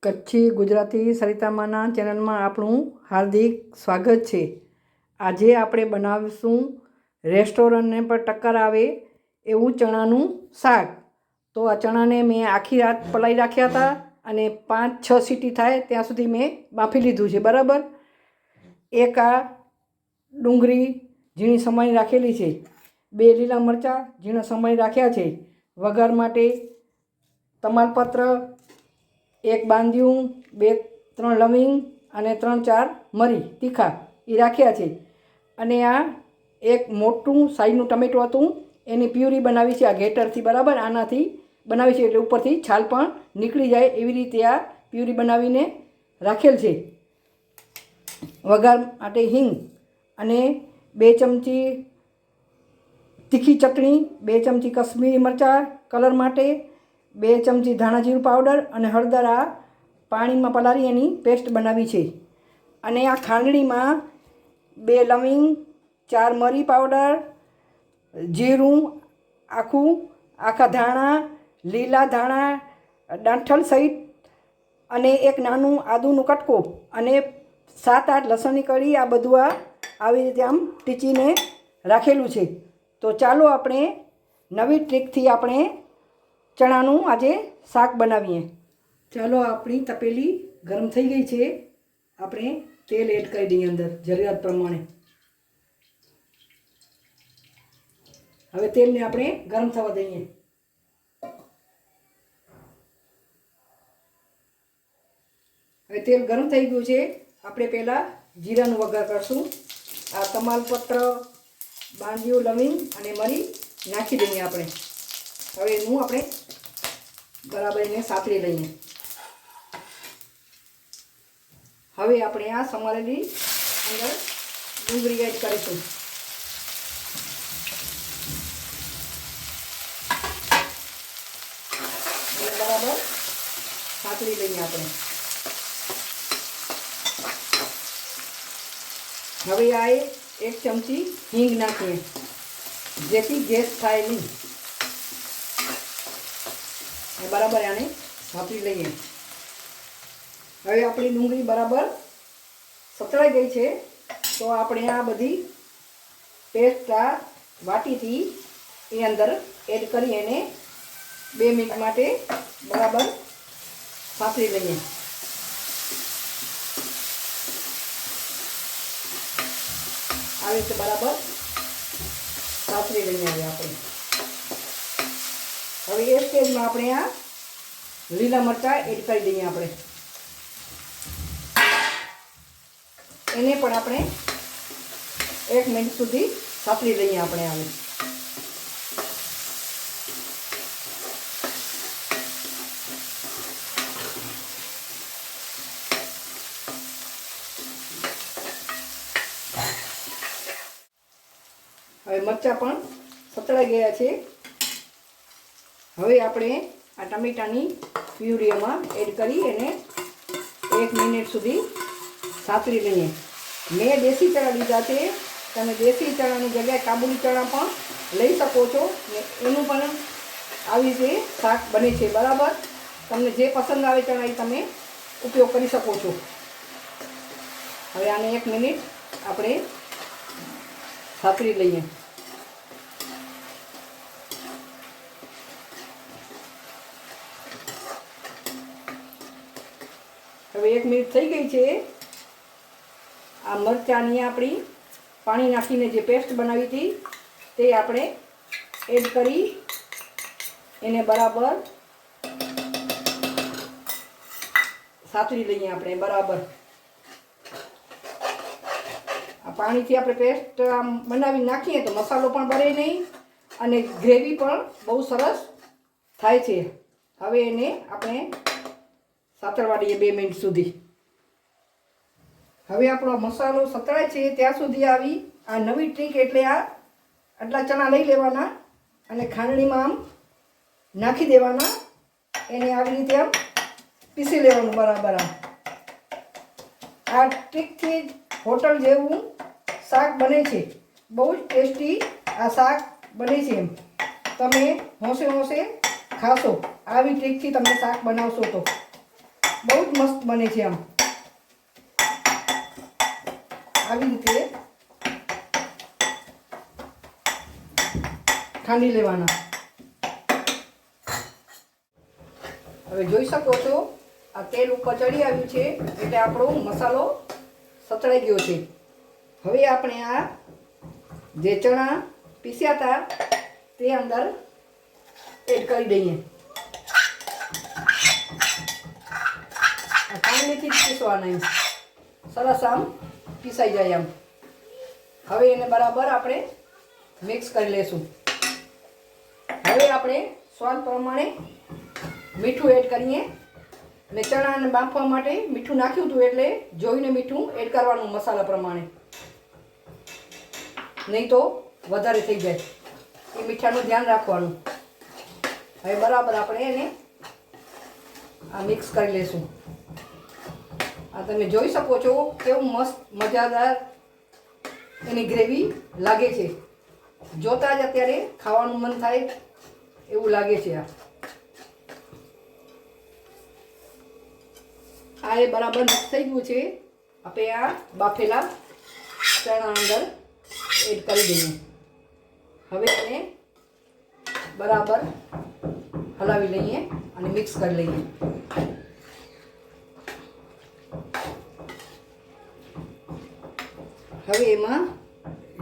કચ્છી ગુજરાતી સરિતામાના ચેનલમાં આપણું હાર્દિક સ્વાગત છે। આજે આપણે બનાવીશું રેસ્ટોરન્ટને પર ટક્કર આવે એવું ચણાનું શાક। તો આ ચણાને મેં આખી રાત પલાળી રાખ્યા હતા અને 5-6 સીટી થાય ત્યાં સુધી મેં બાફી લીધું છે, બરાબર। એક આ ડુંગળી ઝીણી સમારી રાખેલી છે, 2 લીલા મરચાં ઝીણા સમારી રાખ્યા છે, વઘાર માટે તમાલપત્ર, 1 બાંધિયું, 2-3 લવિંગ અને 3-4 મરી તીખા એ રાખ્યા છે। અને આ એક મોટું સાઈઝનું ટમેટું હતું, એની પ્યુરી બનાવી છે આ ઘેટરથી, બરાબર। આનાથી બનાવી છે એટલે ઉપરથી છાલ પણ નીકળી જાય એવી રીતે આ પ્યુરી બનાવીને રાખેલ છે। વઘાર માટે હિંગ અને 2 ચમચી તીખી ચટણી, 2 ચમચી કશ્મીરી મરચાં કલર માટે, 2 ચમચી ધાણા જીરું પાવડર અને હળદર આ પાણીમાં પલાળી એની પેસ્ટ બનાવી છે। અને આ ખાંડણીમાં 2 લવિંગ, 4 મરી પાવડર, જીરું આખું, આખા ધાણા, લીલા ધાણા, દાંઠલ સહિત અને 1 નાનું આદુનું કટકો અને 7-8 લસણની કળી, આ બધું આવી રીતે આમ ટીચીને રાખેલું છે। તો ચાલો આપણે નવી ટ્રીકથી આપણે ચણાનું આજે શાક બનાવીએ। ચાલો આપણી તપેલી ગરમ થઈ ગઈ છે, આપણે તેલ એડ કરી દઈએ અંદર જરૂરિયાત પ્રમાણે। હવે તેલને આપણે ગરમ થવા દઈએ। હવે તેલ ગરમ થઈ ગયું છે, આપણે પહેલાં જીરાનું વઘાર કરશું। આ તમાલપત્ર, બાંધિયું, લવિંગ અને મરી નાખી દઈએ આપણે। હવે એનું આપણે બરાબર એને સાતળી લઈએ। હવે આપણે આ સમારેલી અંદર ડુંગળી એડ કરીશું। અને બરાબર સાતળી લઈએ આપણે। હવે આ 1 ચમચી હિંગ નાખીએ જેથી ગેસ થાય નહીં। બરાબર આને સાતળી લઈએ। હવે આપણી ડુંગળી બરાબર સતળાઈ ગઈ છે, તો આપણે આ બધી પેસ્ટ આ વાટીથી એ અંદર એડ કરી એને 2 મિનિટ માટે બરાબર સાતળી લઈએ। આવી રીતે બરાબર સાતળી લઈએ આપણે। હવે એ સ્ટેજમાં આપણે આ લીલા મરચાં એડ કરી દઈએ આપણે। એને પણ આપણે 1 મિનિટ સુધી સાતળી લઈએ આપણે। હવે મરચાં પણ સતળાઈ ગયા છે। હવે આપણે આ ટમેટાની પ્યુરીમાં એડ કરી એને 1 મિનિટ સુધી સાતળી લઈએ। મેં દેશી ચણા લીધા છે, તમે દેશી ચણાની જગ્યાએ કાબુલી ચણા પણ લઈ શકો છો ને એનું પણ આવી રીતે શાક બને છે, બરાબર। તમને જે પસંદ આવે ચણા એ તમે ઉપયોગ કરી શકો છો। હવે આને 1 મિનિટ આપણે સાતળી લઈએ। હવે 1 મિનિટ થઈ ગઈ છે। આ મરચાંની આપણી પાણી નાખીને જે પેસ્ટ બનાવી હતી તે આપણે એડ કરી એને બરાબર સાતળી લઈએ આપણે, બરાબર। આ પાણીથી આપણે પેસ્ટ આમ બનાવી નાખીએ તો મસાલો પણ બળે નહીં અને ગ્રેવી પણ બહુ સરસ થાય છે। હવે એને આપણે સાતળવા દઈએ 2 મિનિટ સુધી। હવે આપણો મસાલો સતળાય છે ત્યાં સુધી આવી આ નવી ટ્રીક, એટલે આટલા ચણા લઈ લેવાના અને ખાંડણીમાં આમ નાખી દેવાના, એને આવી રીતે આમ પીસી લેવાનું, બરાબર। આ ટ્રીકથી હોટલ જેવું શાક બને છે, બહુ જ ટેસ્ટી આ શાક બને છે। તમે હોંશે હોંશે ખાશો આવી ટ્રીકથી તમે શાક બનાવશો તો। બહુ જ મસ્ત બને છે. આમ આવી રીતે ખાંડી લેવાના. હવે જોઈ શકો છો આ તેલ ઉપર ચડી આવ્યું છે એટલે આપણો મસાલો સતળાઈ ગયો છે. હવે આપણે આ જે ચણા પીસ્યા હતા તે અંદર એડ કરી દઈએ. ખાંડણીથી જ પીસવાના, સરસ આમ પીસાઈ જાય આમ. હવે એને બરાબર આપણે મિક્સ કરી લેશું. હવે આપણે સ્વાદ પ્રમાણે મીઠું એડ કરીએ. મેં ચણાને બાફવા માટે મીઠું નાખ્યું હતું એટલે જોઈને મીઠું એડ કરવાનું મસાલા પ્રમાણે, નહીં તો વધારે થઈ જાય. એ મીઠાનું ધ્યાન રાખવાનું. હવે બરાબર આપણે એને આ મિક્સ કરી લેશું. આ તમે જોઈ શકો છો કેવું મસ્ત મજાદાર એની ગ્રેવી લાગે છે. જોતાં જ અત્યારે ખાવાનું મન થાય એવું લાગે છે. આ એ બરાબર મિક્સ થઈ ગયું છે. આપણે આ બાફેલા ચણા અંદર એડ કરી દઈએ. હવે એને બરાબર હલાવી લઈએ અને મિક્સ કરી લઈએ. હવે એમાં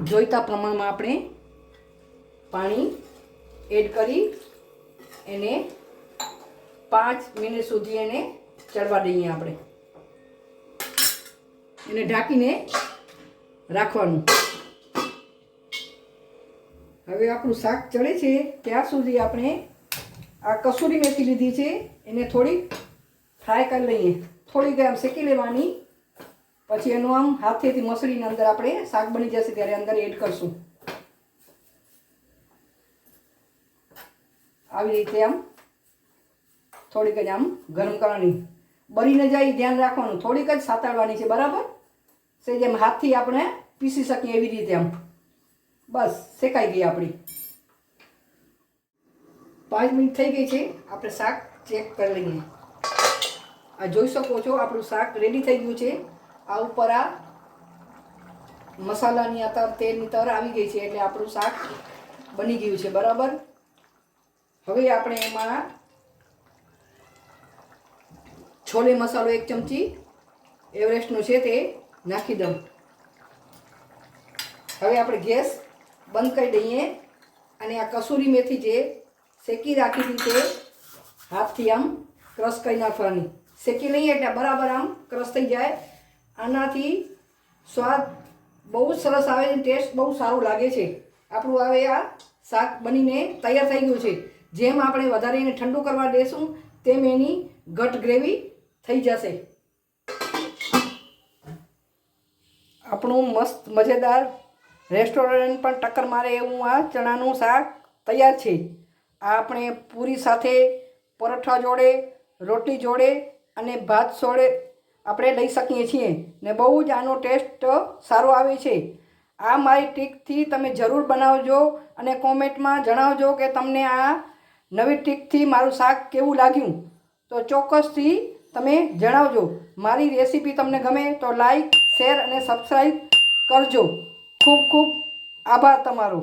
જોઈતા પ્રમાણમાં આપણે પાણી એડ કરી એને 5 મિનિટ સુધી એને ચડવા દઈએ. આપણે એને ઢાંકીને રાખવાનું. હવે આપણું શાક ચડે છે ત્યાં સુધી આપણે આ કસૂરી મેથી લીધી છે એને થોડીક ફ્રાય કરી લઈએ. થોડીક આમ શેકી લેવાની. પછી એનું આમ હાથેથી મસળીને અંદર આપણે શાક બની જશે ત્યારે અંદર એડ કરશું. આવી રીતે આમ થોડીક જ આમ ગરમ કરવાની. બળી ન જાય ધ્યાન રાખવાનું. થોડીક જ સાતળવાની છે બરાબર. જેમ હાથથી આપણે પીસી શકીએ એવી રીતે આમ. બસ શેકાઈ ગઈ આપણી. 5 મિનિટ થઈ ગઈ છે. આપણે શાક ચેક કરી લઈએ. આ જોઈ શકો છો આપણું શાક રેડી થઈ ગયું છે. આ ઉપર આ મસાલાની આ તેલની તર આવી ગઈ છે એટલે આપણું શાક બની ગયું છે બરાબર. હવે આપણે એમાં છોલે મસાલો 1 ચમચી એવરેસ્ટનો છે તે નાખી દઉં. હવે આપણે ગેસ બંધ કરી દઈએ અને આ કસૂરી મેથી જે શેકી રાખી હતી તે હાથથી આમ ક્રશ કરી નાખવાની. શેકી લઈએ એટલે બરાબર આમ ક્રશ થઈ જાય. આનાથી સ્વાદ બહુ જ સરસ આવે છે. ટેસ્ટ બહુ સારું લાગે છે. આપણું હવે આ શાક બનીને તૈયાર થઈ ગયું છે. જેમ આપણે વધારે એને ઠંડુ કરવા દેશું તેમ એની ઘટ ગ્રેવી થઈ જશે. આપણું મસ્ત મજેદાર રેસ્ટોરન્ટ પણ ટક્કર મારે એવું આ ચણાનું શાક તૈયાર છે. આ આપણે પૂરી સાથે, પરોઠા જોડે, રોટી જોડે અને ભાત જોડે આપણે લઈ શકીએ છીએ ને બહુ જ આનો ટેસ્ટ સારો આવે છે. આ મારી ટ્રીકથી તમે જરૂર બનાવજો અને કોમેન્ટમાં જણાવજો કે તમને આ નવી ટ્રીકથી મારું શાક કેવું લાગ્યું. તો ચોક્કસથી તમે જણાવજો. મારી રેસીપી તમને ગમે તો લાઈક, શેર અને સબસ્ક્રાઈબ કરજો. ખૂબ ખૂબ આભાર તમારો.